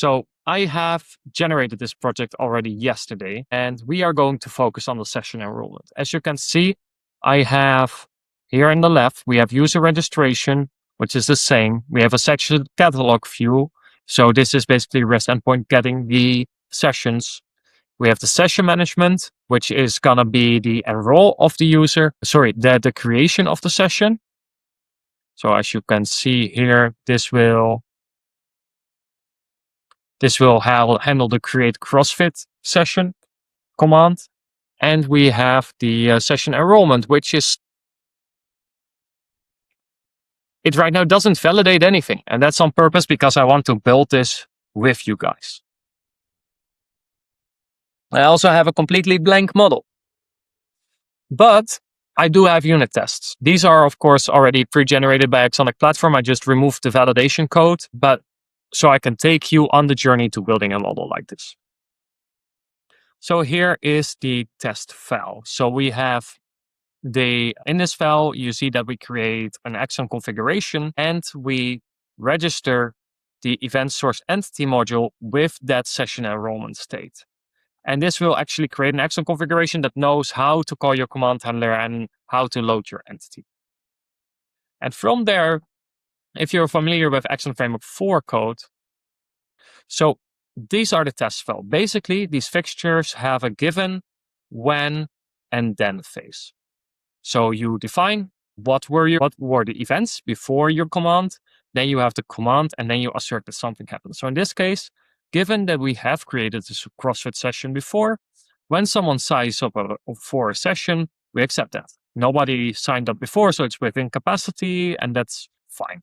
So I have generated this project already yesterday, and we are going to focus on the session enrollment. As you can see, I have here on the left, we have user registration, which is the same. We have a section catalog view. So this is basically REST endpoint getting the sessions. We have the session management, which is going to be the enroll of the user, the creation of the session. So as you can see here, this will handle the create CrossFit session command. And we have the session enrollment, which is, it right now doesn't validate anything. And that's on purpose because I want to build this with you guys. I also have a completely blank model. But I do have unit tests. These are, of course, already pre-generated by Axoniq Platform. I just removed the validation code, but so I can take you on the journey to building a model like this. So here is the test file. So we have in this file, you see that we create an Axon configuration and we register the event source entity module with that session enrollment state. And this will actually create an Axon configuration that knows how to call your command handler and how to load your entity. And from there, if you're familiar with Axon Framework 4 code, so these are the test files. Basically, these fixtures have a given, when, and then phase. So you define what were the events before your command, then you have the command, and then you assert that something happens. So in this case, given that we have created this CrossFit session before, when someone signs up for a session, we accept that. Nobody signed up before, so it's within capacity, and that's fine.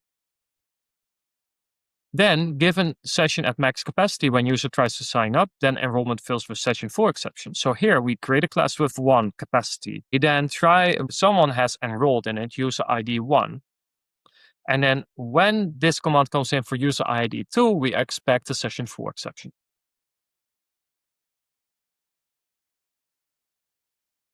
Then, given session at max capacity, when user tries to sign up, then enrollment fails with session 4 exception. So here we create a class with 1 capacity. We then someone has enrolled in it, user ID 1. And then when this command comes in for user ID 2, we expect a session 4 exception.